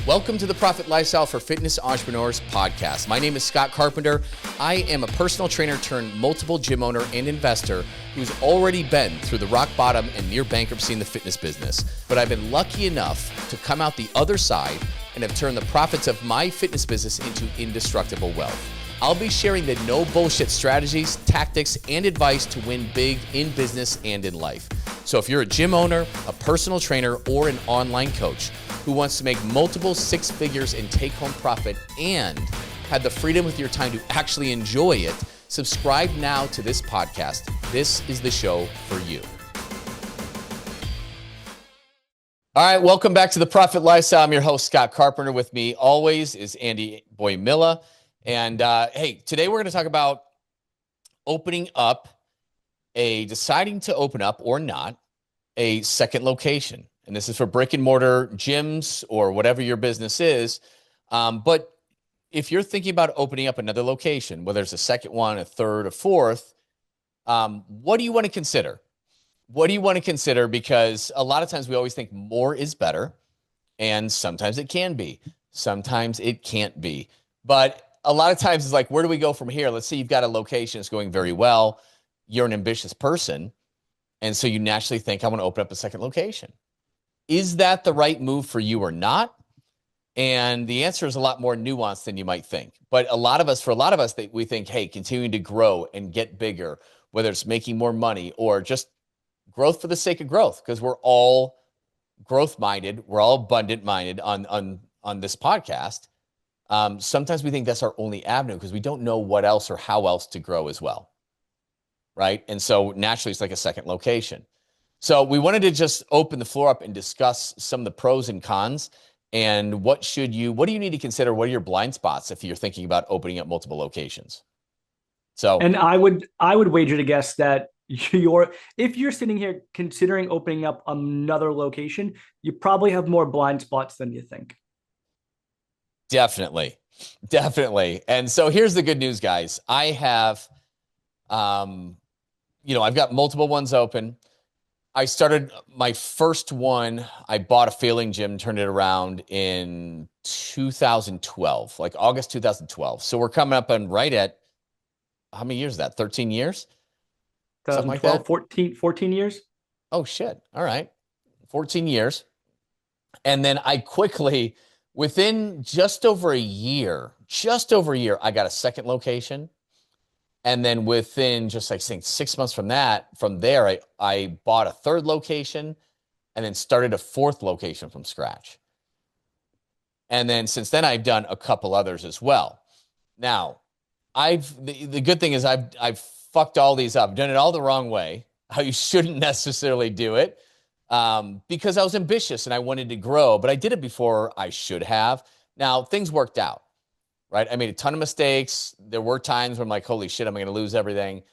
Welcome to the Profit Lifestyle for Fitness Entrepreneurs podcast. My name is Scott Carpenter. I am a personal trainer turned multiple gym owner and investor who's already been through the rock bottom and near bankruptcy in the fitness business. But I've been lucky enough to come out the other side and have turned the profits of my fitness business into indestructible wealth. I'll be sharing the no bullshit strategies, tactics, and advice to win big in business and in life. So if you're a gym owner, a personal trainer, or an online coach who wants to make multiple six figures in take-home profit and have the freedom with your time to actually enjoy it, subscribe now to this podcast. This is the show for you. All right, welcome back to the Profit Lifestyle. I'm your host, Scott Carpenter. With me always is Andy Miller. And hey, today we're going to talk about deciding to open up or not a second location. And this is for brick and mortar gyms or whatever your business is. But if you're thinking about opening up another location, whether it's a second one, a third, a fourth, what do you want to consider? What do you want to consider? Because a lot of times we always think more is better. And sometimes it can be. Sometimes it can't be. But a lot of times it's like, where do we go from here? Let's say you've got a location that's going very well. You're an ambitious person. And so you naturally think, I want to open up a second location. Is that the right move for you or not? And the answer is a lot more nuanced than you might think. But for a lot of us, we think, hey, continuing to grow and get bigger, whether it's making more money or just growth for the sake of growth, because we're all growth-minded, we're all abundant-minded on this podcast. Sometimes we think that's our only avenue because we don't know what else or how else to grow as well, right? And so naturally, it's like a second location. So we wanted to just open the floor up and discuss some of the pros and cons and what do you need to consider? What are your blind spots if you're thinking about opening up multiple locations? So, and I would wager to guess that if you're sitting here considering opening up another location, you probably have more blind spots than you think. Definitely. And so here's the good news, guys. I have, I've got multiple ones open. I started my first one. I bought a failing gym, turned it around in 2012, like August 2012. So we're coming up on right at, how many years is that? 13 years? 2012, like 14 years. Oh, shit. All right. 14 years. And then I quickly, within just over a year, I got a second location. And then within just like saying 6 months from there, I bought a third location and then started a fourth location from scratch. And then since then, I've done a couple others as well. Now, the good thing is I've fucked all these up, done it all the wrong way, how you shouldn't necessarily do it, because I was ambitious and I wanted to grow, but I did it before I should have. Now, things worked out. Right? I made a ton of mistakes. There were times where I'm like, holy shit, I'm going to lose everything.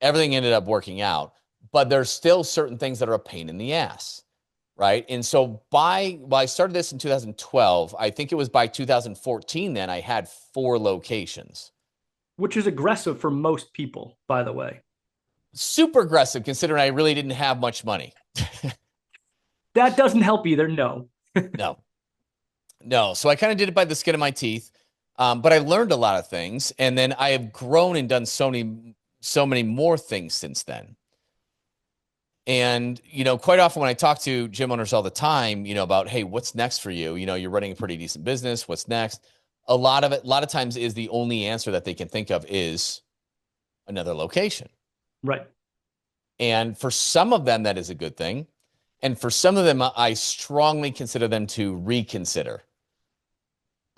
Everything ended up working out. But there's still certain things that are a pain in the ass. Right? And so I started this in 2012. I think it was by 2014 then I had 4 locations. Which is aggressive for most people, by the way. Super aggressive considering I really didn't have much money. That doesn't help either, no. No. So I kind of did it by the skin of my teeth. But I learned a lot of things, and then I have grown and done so many more things since then. And, quite often when I talk to gym owners all the time, about, hey, what's next for you? You're running a pretty decent business. What's next? A lot of times is the only answer that they can think of is another location. Right. And for some of them, that is a good thing. And for some of them, I strongly consider them to reconsider.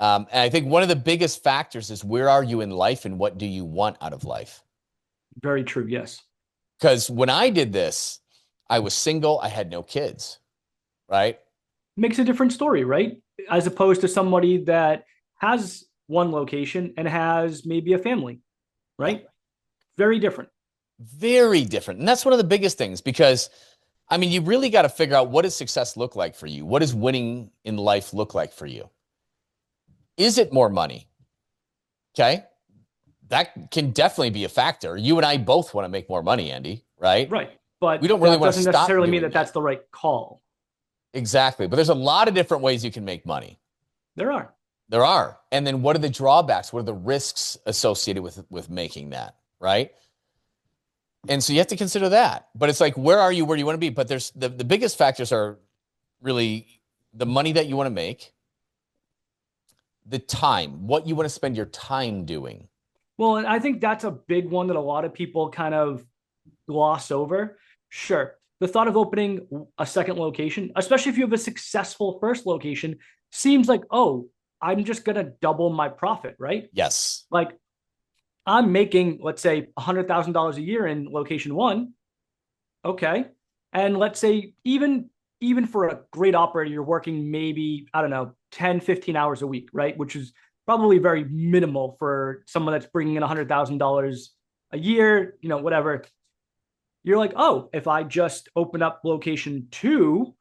And I think one of the biggest factors is where are you in life and what do you want out of life? Very true, yes. Because when I did this, I was single, I had no kids, right? Makes a different story, right? As opposed to somebody that has one location and has maybe a family, right? Very different. Very different. And that's one of the biggest things because, you really got to figure out what does success look like for you? What does winning in life look like for you? Is it more money? Okay. That can definitely be a factor. You and I both want to make more money, Andy, right? Right. But we don't really want to doesn't stop necessarily mean doing that that's the right call. Exactly. But there's a lot of different ways you can make money. There are. There are. And then what are the drawbacks? What are the risks associated with making that, right? And so you have to consider that. But it's like, where are you where you want to be? But there's the biggest factors are really the money that you want to make, the time, what you want to spend your time doing. Well, and I think that's a big one that a lot of people kind of gloss over. Sure. The thought of opening a second location, especially if you have a successful first location, seems like, oh, I'm just going to double my profit, right? Yes. Like I'm making, let's say, $100,000 a year in location one. Okay. And let's say even for a great operator, you're working maybe, I don't know, 10, 15 hours a week, right? Which is probably very minimal for someone that's bringing in $100,000 a year, whatever. You're like, oh, if I just open up location two,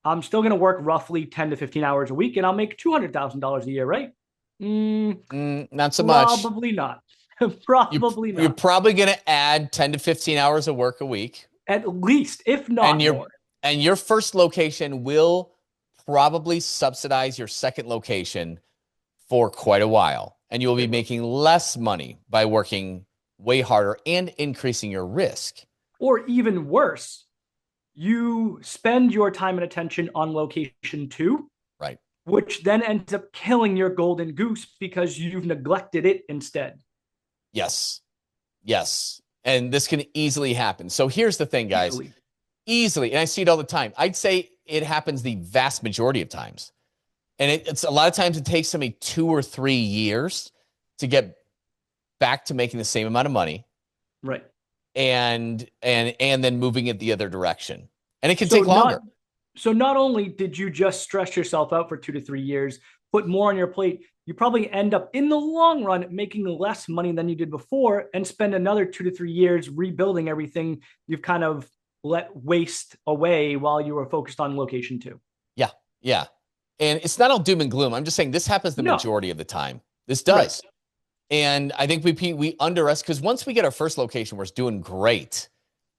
I'm still going to work roughly 10 to 15 hours a week and I'll make $200,000 a year, right? Not so much. Probably not. Probably You're not. probably going to add 10 to 15 hours of work a week. At least, if not more. And your first location will probably subsidize your second location for quite a while. And you'll be making less money by working way harder and increasing your risk. Or even worse, you spend your time and attention on location two, right? Which then ends up killing your golden goose because you've neglected it instead. Yes. Yes. And this can easily happen. So here's the thing, guys. Easily. And I see it all the time. I'd say it happens the vast majority of times. And it's a lot of times it takes somebody 2 or 3 years to get back to making the same amount of money. Right. And then moving it the other direction. And it can take longer. So not only did you just stress yourself out for 2 to 3 years, put more on your plate, you probably end up in the long run making less money than you did before and spend another 2 to 3 years rebuilding everything you've kind of let waste away while you were focused on location two. Yeah. Yeah. And it's not all doom and gloom. I'm just saying this happens the majority of the time. This does. Right. And I think we underestimate, because once we get our first location, we're doing great,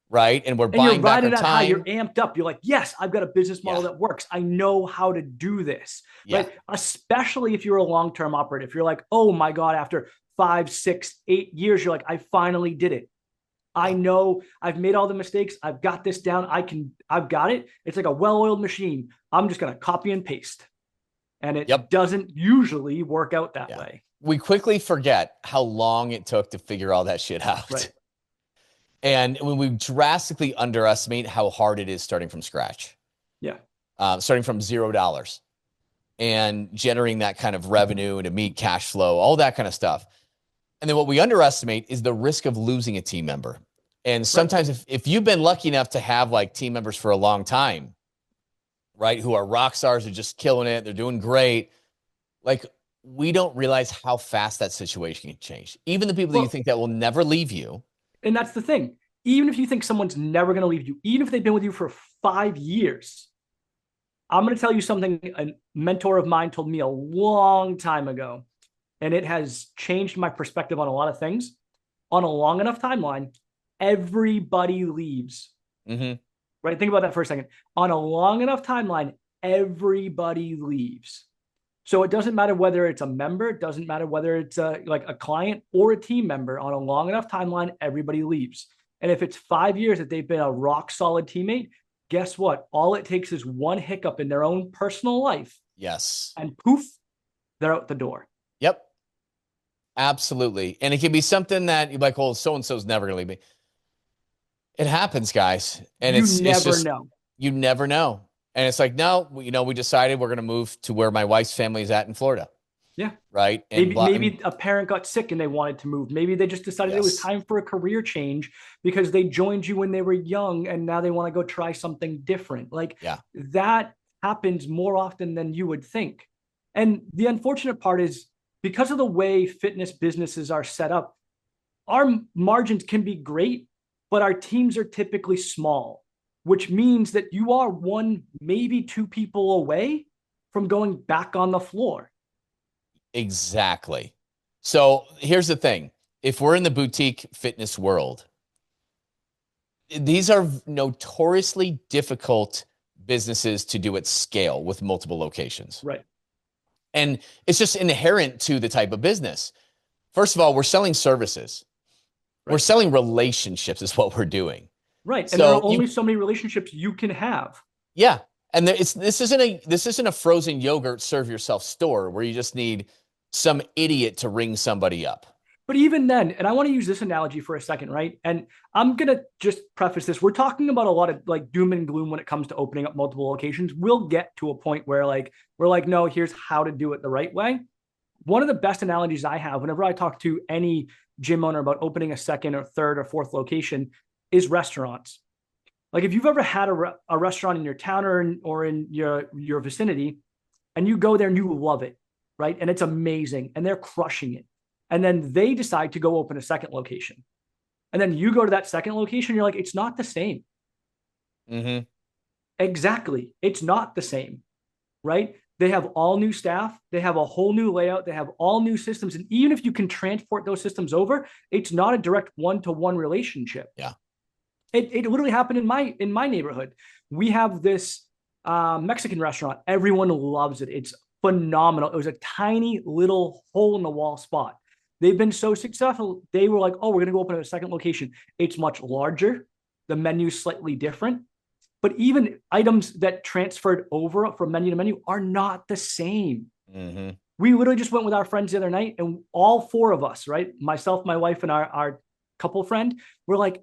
right? And we're buying back our time. High, you're amped up. You're like, yes, I've got a business model that works. I know how to do this, right? Especially if you're a long-term operator. If you're like, oh my God, after 5, 6, 8 years, you're like, I finally did it. I know I've made all the mistakes. I've got this down. I've got it. It's like a well-oiled machine. I'm just going to copy and paste. And it doesn't usually work out that way. We quickly forget how long it took to figure all that shit out. Right. And when we drastically underestimate how hard it is starting from scratch. Yeah. Starting from $0 and generating that kind of revenue and to meet cash flow, all that kind of stuff. And then what we underestimate is the risk of losing a team member. And sometimes if you've been lucky enough to have like team members for a long time, right, who are rock stars, are just killing it, they're doing great, like we don't realize how fast that situation can change. Even the people that you think that will never leave you. And that's the thing. Even if you think someone's never going to leave you, even if they've been with you for 5 years, I'm going to tell you something a mentor of mine told me a long time ago, and it has changed my perspective on a lot of things. On a long enough timeline, everybody leaves. Mm-hmm. Right? Think about that for a second. On a long enough timeline, everybody leaves. So it doesn't matter whether it's a member, it doesn't matter whether it's like a client or a team member. On a long enough timeline, everybody leaves. And if it's 5 years that they've been a rock solid teammate, guess what? All it takes is one hiccup in their own personal life. Yes. And poof, they're out the door. Yep. Absolutely. And it can be something that you're like, oh, so-and-so's never going to leave me. It happens, guys. And it's just, know. You never know. And it's like, no, we decided we're going to move to where my wife's family is at in Florida. Yeah. Right. And maybe a parent got sick and they wanted to move. Maybe they just decided it was time for a career change because they joined you when they were young and now they want to go try something different. Like that happens more often than you would think. And the unfortunate part is because of the way fitness businesses are set up, our margins can be great, but our teams are typically small, which means that you are 1, maybe 2 people away from going back on the floor. Exactly. So here's the thing. If we're in the boutique fitness world, these are notoriously difficult businesses to do at scale with multiple locations. Right. And it's just inherent to the type of business. First of all, we're selling services. Right. We're selling relationships is what we're doing. Right. And there are only so many relationships you can have. Yeah. And this isn't a frozen yogurt serve yourself store where you just need some idiot to ring somebody up. But even then, and I want to use this analogy for a second, right? And I'm going to just preface this. We're talking about a lot of like doom and gloom when it comes to opening up multiple locations. We'll get to a point where like, we're like, no, here's how to do it the right way. One of the best analogies I have whenever I talk to any gym owner about opening a second or third or fourth location is restaurants. Like if you've ever had a restaurant in your town or in your vicinity and you go there and you love it, right? And it's amazing and they're crushing it. And then they decide to go open a second location. And then you go to that second location, you're like, it's not the same. Mm-hmm. Exactly. It's not the same, right? They have all new staff. They have a whole new layout. They have all new systems. And even if you can transport those systems over, it's not a direct one-to-one relationship. Yeah. It literally happened in my neighborhood. We have this Mexican restaurant. Everyone loves it. It's phenomenal. It was a tiny little hole in the wall spot. They've been so successful. They were like, oh, we're going to go open a second location. It's much larger. The menu's slightly different. But even items that transferred over from menu to menu are not the same. Mm-hmm. We literally just went with our friends the other night and all four of us, right? Myself, my wife, and our couple friend, we're like,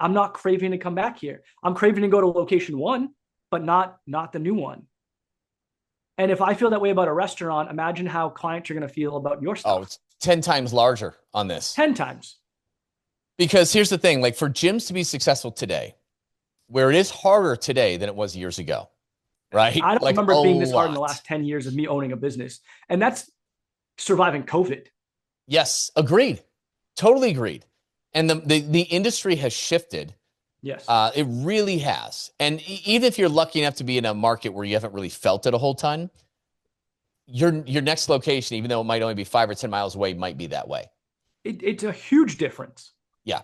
I'm not craving to come back here. I'm craving to go to location one, but not the new one. And if I feel that way about a restaurant, imagine how clients are going to feel about your stuff. Oh, it's 10 times larger on this. 10 times. Because here's the thing, like for gyms to be successful today, where it is harder today than it was years ago, right? I don't remember it being this hard in the last 10 years of me owning a business. And that's surviving COVID. Yes, agreed. Totally agreed. And the industry has shifted. Yes. It really has. And even if you're lucky enough to be in a market where you haven't really felt it a whole ton, your next location, even though it might only be 5 or 10 miles away, might be that way. It's a huge difference. Yeah.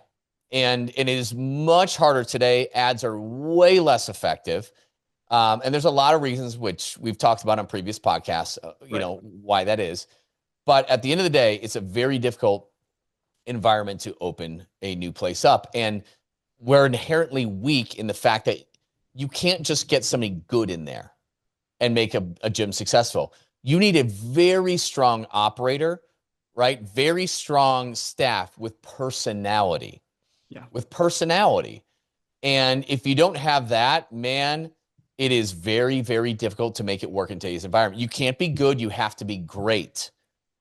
And it is much harder today. Ads are way less effective. And there's a lot of reasons, which we've talked about on previous podcasts, you know, why that is. But at the end of the day, it's a very difficult environment to open a new place up. And we're inherently weak in the fact that you can't just get somebody good in there and make a gym successful. You need a very strong operator, right? Very strong staff with personality. Yeah. With personality. And if you don't have that, man, it is very, very difficult to make it work in today's environment. You can't be good. You have to be great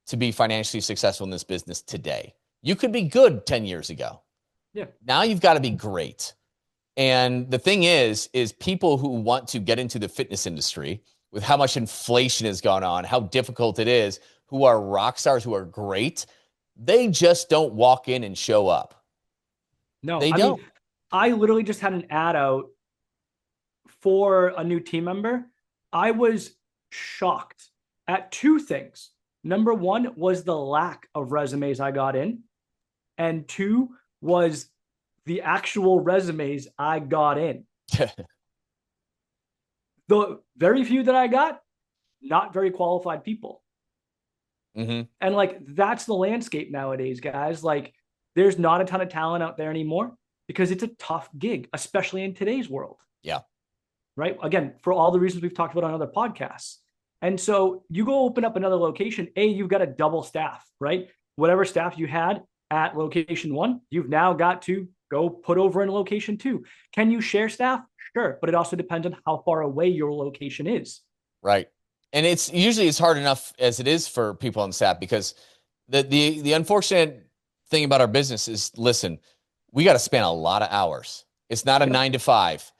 to be financially successful in this business today. You could be good 10 years ago. Yeah. Now you've got to be great. And the thing is people who want to get into the fitness industry with how much inflation has gone on, how difficult it is, who are rock stars, who are great, they just don't walk in and show up. No, they don't. Mean, I literally just had an ad out for a new team member. I was shocked at two things. Number one was the lack of resumes I got in. And two was the actual resumes I got in. The very few that I got, not very qualified people. Mm-hmm. And like, that's the landscape nowadays, guys. Like, there's not a ton of talent out there anymore because it's a tough gig, especially in today's world. Yeah. Right. Again, for all the reasons we've talked about on other podcasts. And so you go open up another location, you've got a double staff, right? Whatever staff you had at location one, you've now got to go put over in location two. Can you share staff? Sure. But it also depends on how far away your location is. Right. And it's usually hard enough as it is for people on staff because the unfortunate thing about our business is, listen, we got to spend a lot of hours. It's not a 9 to 5.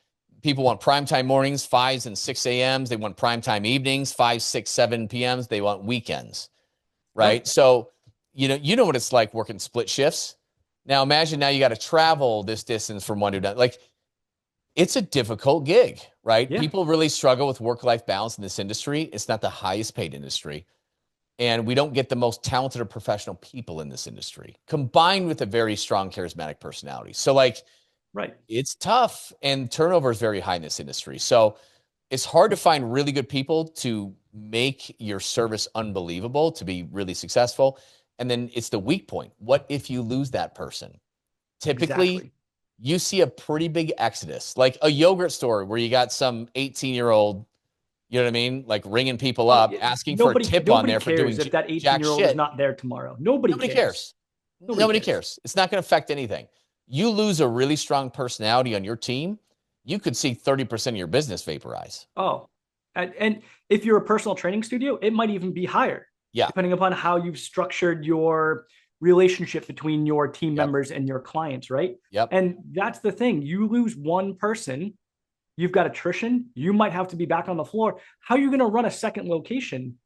People want primetime mornings, 5s and 6 a.m.s. They want primetime evenings, 5, 6, 7 p.m.s. They want weekends, right? So, you know what it's like working split shifts. Now, imagine now you got to travel this distance from one to another. Like, it's a difficult gig, right? Yeah. People really struggle with work-life balance in this industry. It's not the highest paid industry. And we don't get the most talented or professional people in this industry, combined with a very strong, charismatic personality. So, like, right, it's tough, and turnover is very high in this industry. So, it's hard to find really good people to make your service unbelievable, to be really successful. And then it's the weak point. What if you lose that person? Typically, Exactly. you see a pretty big exodus, like a yogurt store where you got some 18-year-old, you know what I mean? Like ringing people Oh, up, asking for a nobody tip on nobody there for doing cares if that jack 18-year-old is shit. not there tomorrow. Nobody Nobody cares. cares. Nobody Nobody cares. cares. It's not going to affect anything. You lose a really strong personality on your team, you could see 30% of your business vaporize. Oh, and if you're a personal training studio, it might even be higher, Yeah. depending upon how you've structured your relationship between your team Yep. members and your clients, right? Yep. And that's the thing. You lose one person, you've got attrition, you might have to be back on the floor. How are you going to run a second location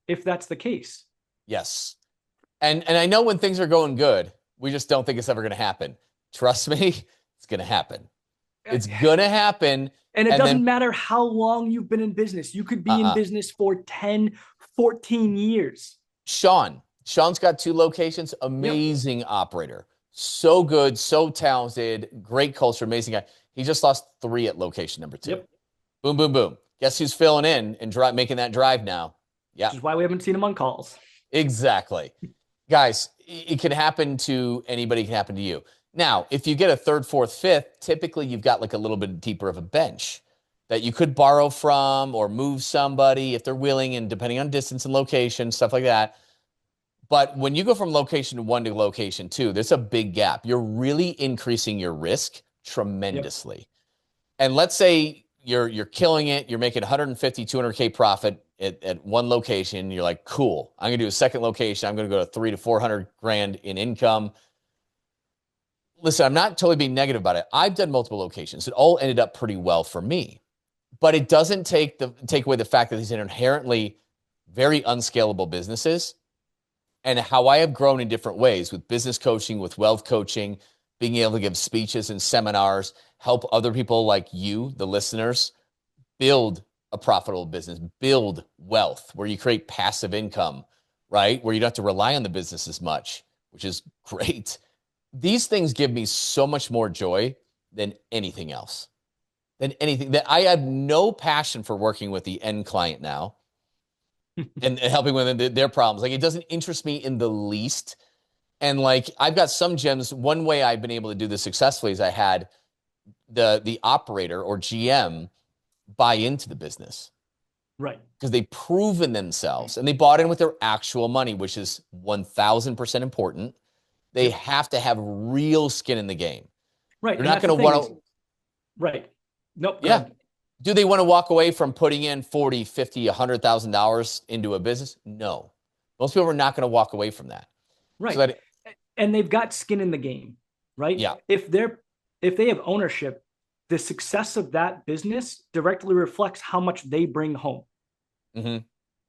if that's the case? Yes. And I know when things are going good, we just don't think it's ever going to happen. Trust me, it's going to happen. It's going to happen. And it And doesn't then, matter how long you've been in business. You could be in uh-uh. business for 10, 14 years. Sean's got 2 locations. Yep. Amazing operator. So good, so talented, great culture, amazing guy. He just lost 3 at location number 2. Yep. Boom, boom, boom. Guess who's filling in and making that drive now? Yeah, Which is why we haven't seen him on calls. exactly. Guys, it can happen to anybody, it can happen to you. Now, if you get a 3rd, 4th, 5th, typically you've got like a little bit deeper of a bench that you could borrow from or move somebody if they're willing, and depending on distance and location, stuff like that. But when you go from location 1 to location 2, there's a big gap. You're really increasing your risk tremendously. Yep. And let's say you're killing it, you're making 150, 200K profit at one location. You're like, cool, I'm going to do a second location. I'm going to go to 300 to 400 grand in income. Listen, I'm not totally being negative about it. I've done multiple locations. It all ended up pretty well for me. But it doesn't take away the fact that these are inherently very unscalable businesses, and how I have grown in different ways with business coaching, with wealth coaching, being able to give speeches and seminars, help other people like you, the listeners, build a profitable business, build wealth where you create passive income, right? Where you don't have to rely on the business as much, which is great. These things give me so much more joy than anything else. That I have no passion for working with the end client now and helping with their problems. Like, it doesn't interest me in the least. And like, I've got some gems. One way I've been able to do this successfully is I had the operator or GM buy into the business. Right. Because they've proven themselves and they bought in with their actual money, which is 1000% important. They have to have real skin in the game. Right. They're not going to want to. Right. Nope. Yeah. Do they want to walk away from putting in $40,000, $50,000, $100,000 into a business? No. Most people are not going to walk away from that. Right. So and they've got skin in the game, right? Yeah. If they have ownership, the success of that business directly reflects how much they bring home. Mm-hmm.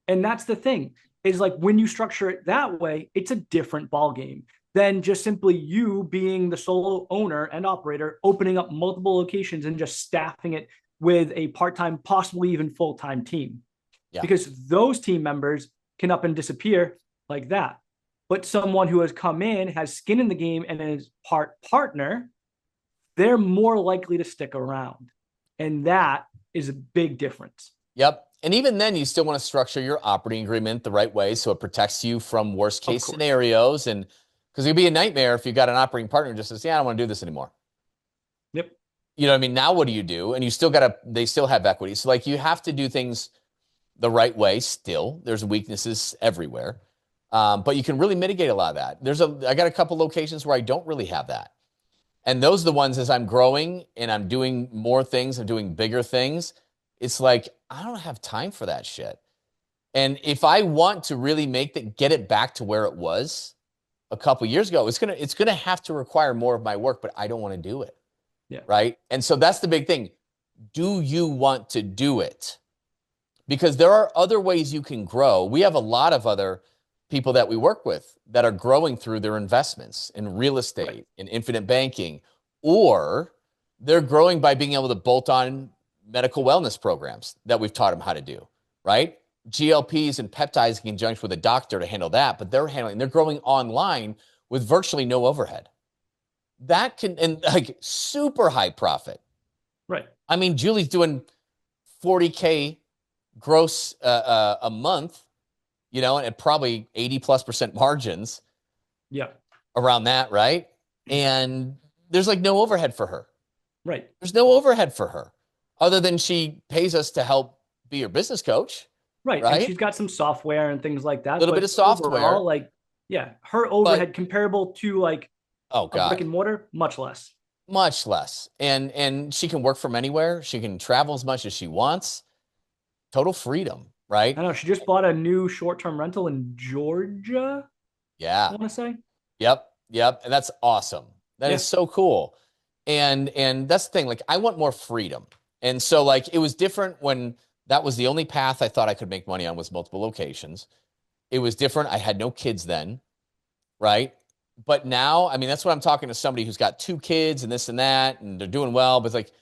And that's the thing, is like, when you structure it that way, it's a different ballgame than just simply you being the solo owner and operator, opening up multiple locations and just staffing it with a part-time, possibly even full-time team. Yeah. Because those team members can up and disappear like that. But someone who has come in, has skin in the game, and is part partner, they're more likely to stick around. And that is a big difference. Yep. And even then, you still want to structure your operating agreement the right way so it protects you from worst case scenarios. And because it'd be a nightmare if you got an operating partner who just says, yeah, I don't want to do this anymore. Yep. You know what I mean? Now what do you do? And you still they still have equity. So like, you have to do things the right way still. There's weaknesses everywhere. But you can really mitigate a lot of that. I got a couple locations where I don't really have that. And those are the ones, as I'm growing and I'm doing more things, I'm doing bigger things, it's like, I don't have time for that shit. And if I want to really get it back to where it was a couple years ago, it's gonna have to require more of my work, but I don't want to do it. Yeah. Right. And so that's the big thing. Do you want to do it? Because there are other ways you can grow. We have a lot of other people that we work with that are growing through their investments in real estate, in infinite banking, or they're growing by being able to bolt on medical wellness programs that we've taught them how to do, right? GLPs and peptides in conjunction with a doctor to handle that, but they're growing online with virtually no overhead. That can, and like, super high profit. Right. I mean, Julie's doing 40K gross a month, and probably 80+% margins. Yeah. Around that, right? And there's like no overhead for her. Right. There's no overhead for her other than she pays us to help be your business coach. Right. And Right. she's got some software and things like A that. little bit But of software. overall, like, yeah, her overhead But comparable to like oh a brick God, and mortar, much less. much less. And she can work from anywhere. She can travel as much as she wants. Total freedom, right? I know she just bought a new short-term rental in Georgia, I Yeah. want to say. Yep. Yep. And that's awesome. That is Yeah. so cool. And that's the thing. Like, I want more freedom. And so, like, it was different when that was the only path I thought I could make money on, was multiple locations. It was different. I had no kids then, right? But now, I mean, that's what I'm talking to somebody who's got 2 kids and this and that, and they're doing well. But it's like,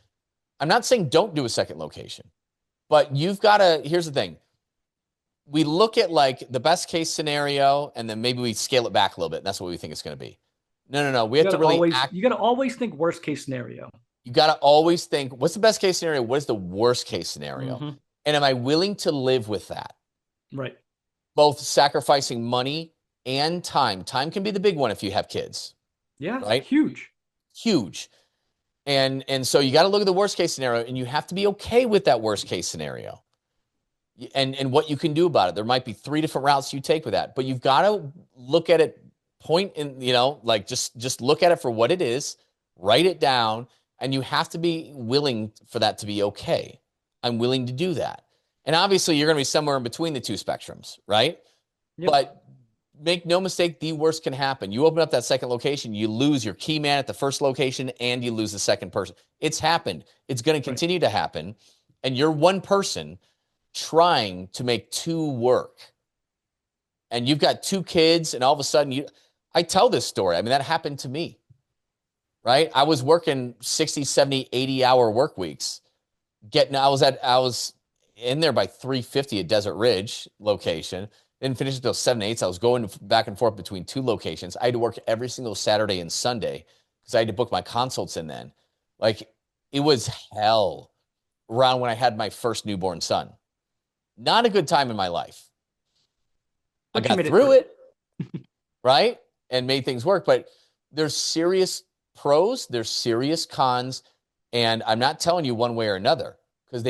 I'm not saying don't do a second location, but you've got to, here's the thing. We look at like the best case scenario, and then maybe we scale it back a little bit. And that's what we think it's going to be. No. We have to really act. You gotta always think worst case scenario. You got to always think, what's the best case scenario? What is the worst case scenario? Mm-hmm. And am I willing to live with that? Right. Both sacrificing money and time. Time can be the big one if you have kids. Yeah. Right? Huge. Huge. And so you got to look at the worst case scenario, and you have to be okay with that worst case scenario. And what you can do about it. There might be 3 different routes you take with that, but you've got to look at it, like just look at it for what it is, write it down, and you have to be willing for that to be okay. I'm willing to do that. And obviously you're going to be somewhere in between the 2 spectrums, right? Yep. But make no mistake, the worst can happen. You open up that second location, you lose your key man at the first location, and you lose the second person. It's happened. It's going to continue to happen. And you're one person trying to make 2 work. And you've got 2 kids, and all of a sudden I tell this story. I mean, that happened to me, right? I was working 60, 70, 80-hour work weeks. I was in there by 3:50 at Desert Ridge location. Didn't finish until 7, 8. I was going back and forth between 2 locations. I had to work every single Saturday and Sunday because I had to book my consults in then. Like, it was hell around when I had my first newborn son. Not a good time in my life. But I got through it, right? And made things work. But there's serious pros, there's serious cons, and I'm not telling you one way or another, because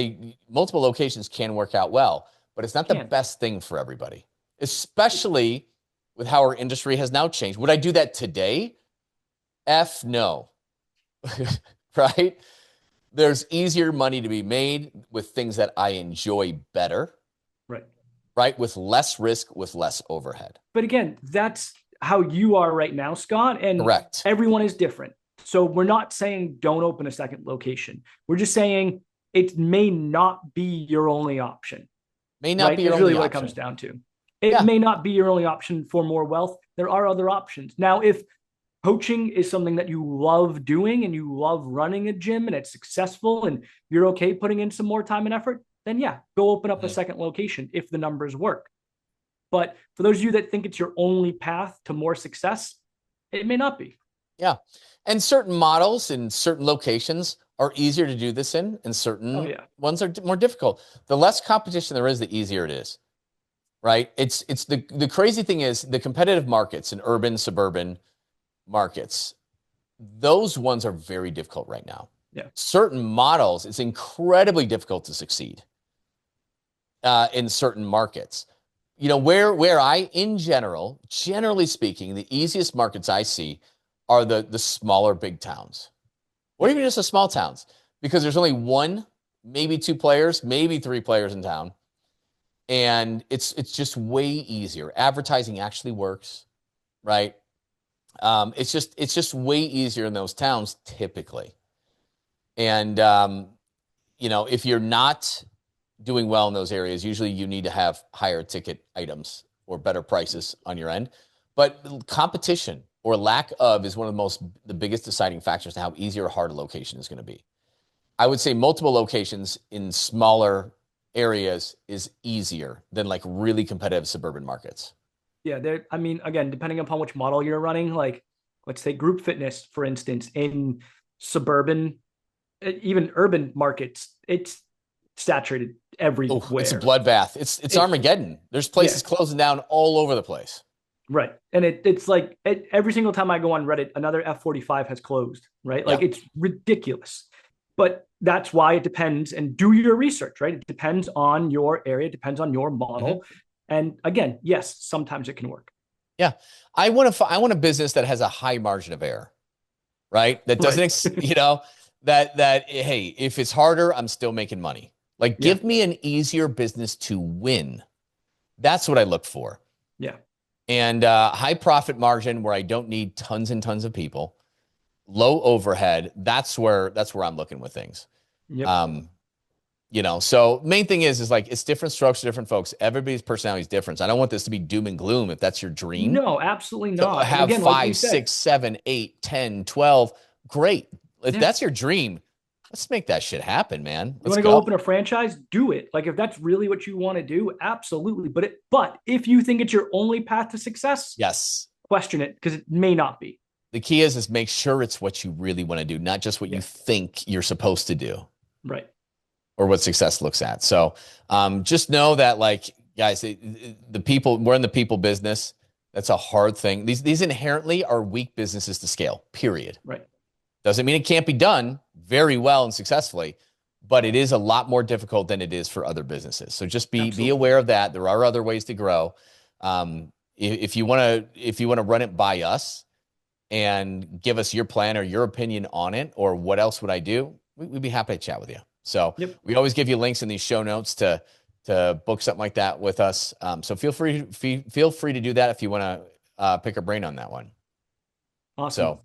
multiple locations can work out well, but it's not the best thing for everybody, especially with how our industry has now changed. Would I do that today? F no. Right? There's easier money to be made with things that I enjoy better. Right? With less risk, with less overhead. But again, that's how you are right now, Scott. And correct. Everyone is different. So we're not saying don't open a second location. We're just saying it may not be your only option. May not be your only option. That's really what it comes down to. It may not be your only option for more wealth. There are other options. Now, if coaching is something that you love doing and you love running a gym and it's successful and you're okay putting in some more time and effort, then yeah, go open up a second location if the numbers work. But for those of you that think it's your only path to more success, it may not be. Yeah. And certain models in certain locations are easier to do this in, and certain ones are more difficult. The less competition there is, the easier it is. Right? It's the crazy thing is the competitive markets in urban, suburban markets, those ones are very difficult right now. Yeah. Certain models, it's incredibly difficult to succeed in certain markets. Where I, in generally speaking, the easiest markets I see are the smaller big towns, or even just the small towns, because there's only 1, maybe 2 players, maybe 3 players in town. And it's just way easier. Advertising actually works, right? It's just way easier in those towns typically. And if you're not doing well in those areas, usually you need to have higher ticket items or better prices on your end. But competition or lack of is one of the biggest deciding factors to how easy or hard a location is going to be. I would say multiple locations in smaller areas is easier than like really competitive suburban markets. Yeah, again, depending upon which model you're running, like let's say group fitness, for instance, in suburban, even urban markets, it's saturated everywhere. Oh, it's a bloodbath. It's Armageddon. There's places closing down all over the place. Right. And it's like every single time I go on Reddit, another F-45 has closed, right? Like it's ridiculous. But that's why it depends, and do your research, right? It depends on your area, it depends on your model. And again, yes, sometimes it can work. Yeah. I want a business that has a high margin of error, right? That doesn't, you know, that, hey, if it's harder, I'm still making money. Like, give me an easier business to win. That's what I look for. Yeah. And high profit margin where I don't need tons and tons of people, low overhead. That's where I'm looking with things. Yep. You know, so main thing is like, it's different strokes for different folks. Everybody's personality is different. I don't want this to be doom and gloom. If that's your dream. No, absolutely not. To have 5, 6, 7, 8, 10, 12. Great. If that's your dream, let's make that shit happen, man. You want to go open a franchise? Do it. Like, if that's really what you want to do, absolutely. But if you think it's your only path to success, question it, because it may not be. The key is make sure it's what you really want to do, not just what you think you're supposed to do. Right. Or what success looks at. So just know that, like, guys, the people, we're in the people business. That's a hard thing. These inherently are weak businesses to scale, period. Right. Doesn't mean it can't be done very well and successfully, but it is a lot more difficult than it is for other businesses. So just be aware of that. There are other ways to grow. If you want to run it by us and give us your plan or your opinion on it, or what else would I do, we'd be happy to chat with you. So we always give you links in these show notes to book something like that with us. So feel free to do that if you want to pick our brain on that one. Awesome. So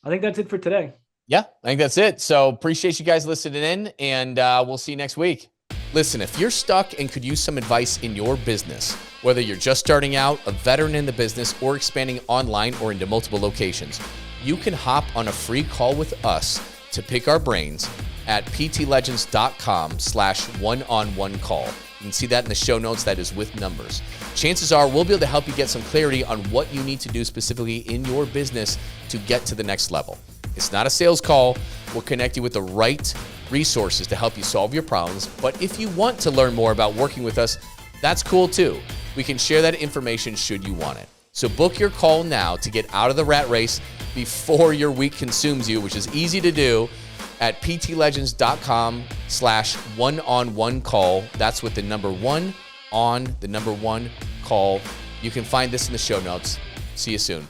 I think that's it for today. Yeah, I think that's it. So appreciate you guys listening in, and we'll see you next week. Listen, if you're stuck and could use some advice in your business, whether you're just starting out, a veteran in the business, or expanding online or into multiple locations, you can hop on a free call with us to pick our brains at ptlegends.com/one-on-one call. You can see that in the show notes. That is with numbers. Chances are we'll be able to help you get some clarity on what you need to do specifically in your business to get to the next level. It's not a sales call. We'll connect you with the right resources to help you solve your problems. But if you want to learn more about working with us, that's cool too. We can share that information should you want it. So book your call now to get out of the rat race before your week consumes you, which is easy to do at ptlegends.com/one-on-one call. That's with the number 1 on the number 1 call. You can find this in the show notes. See you soon.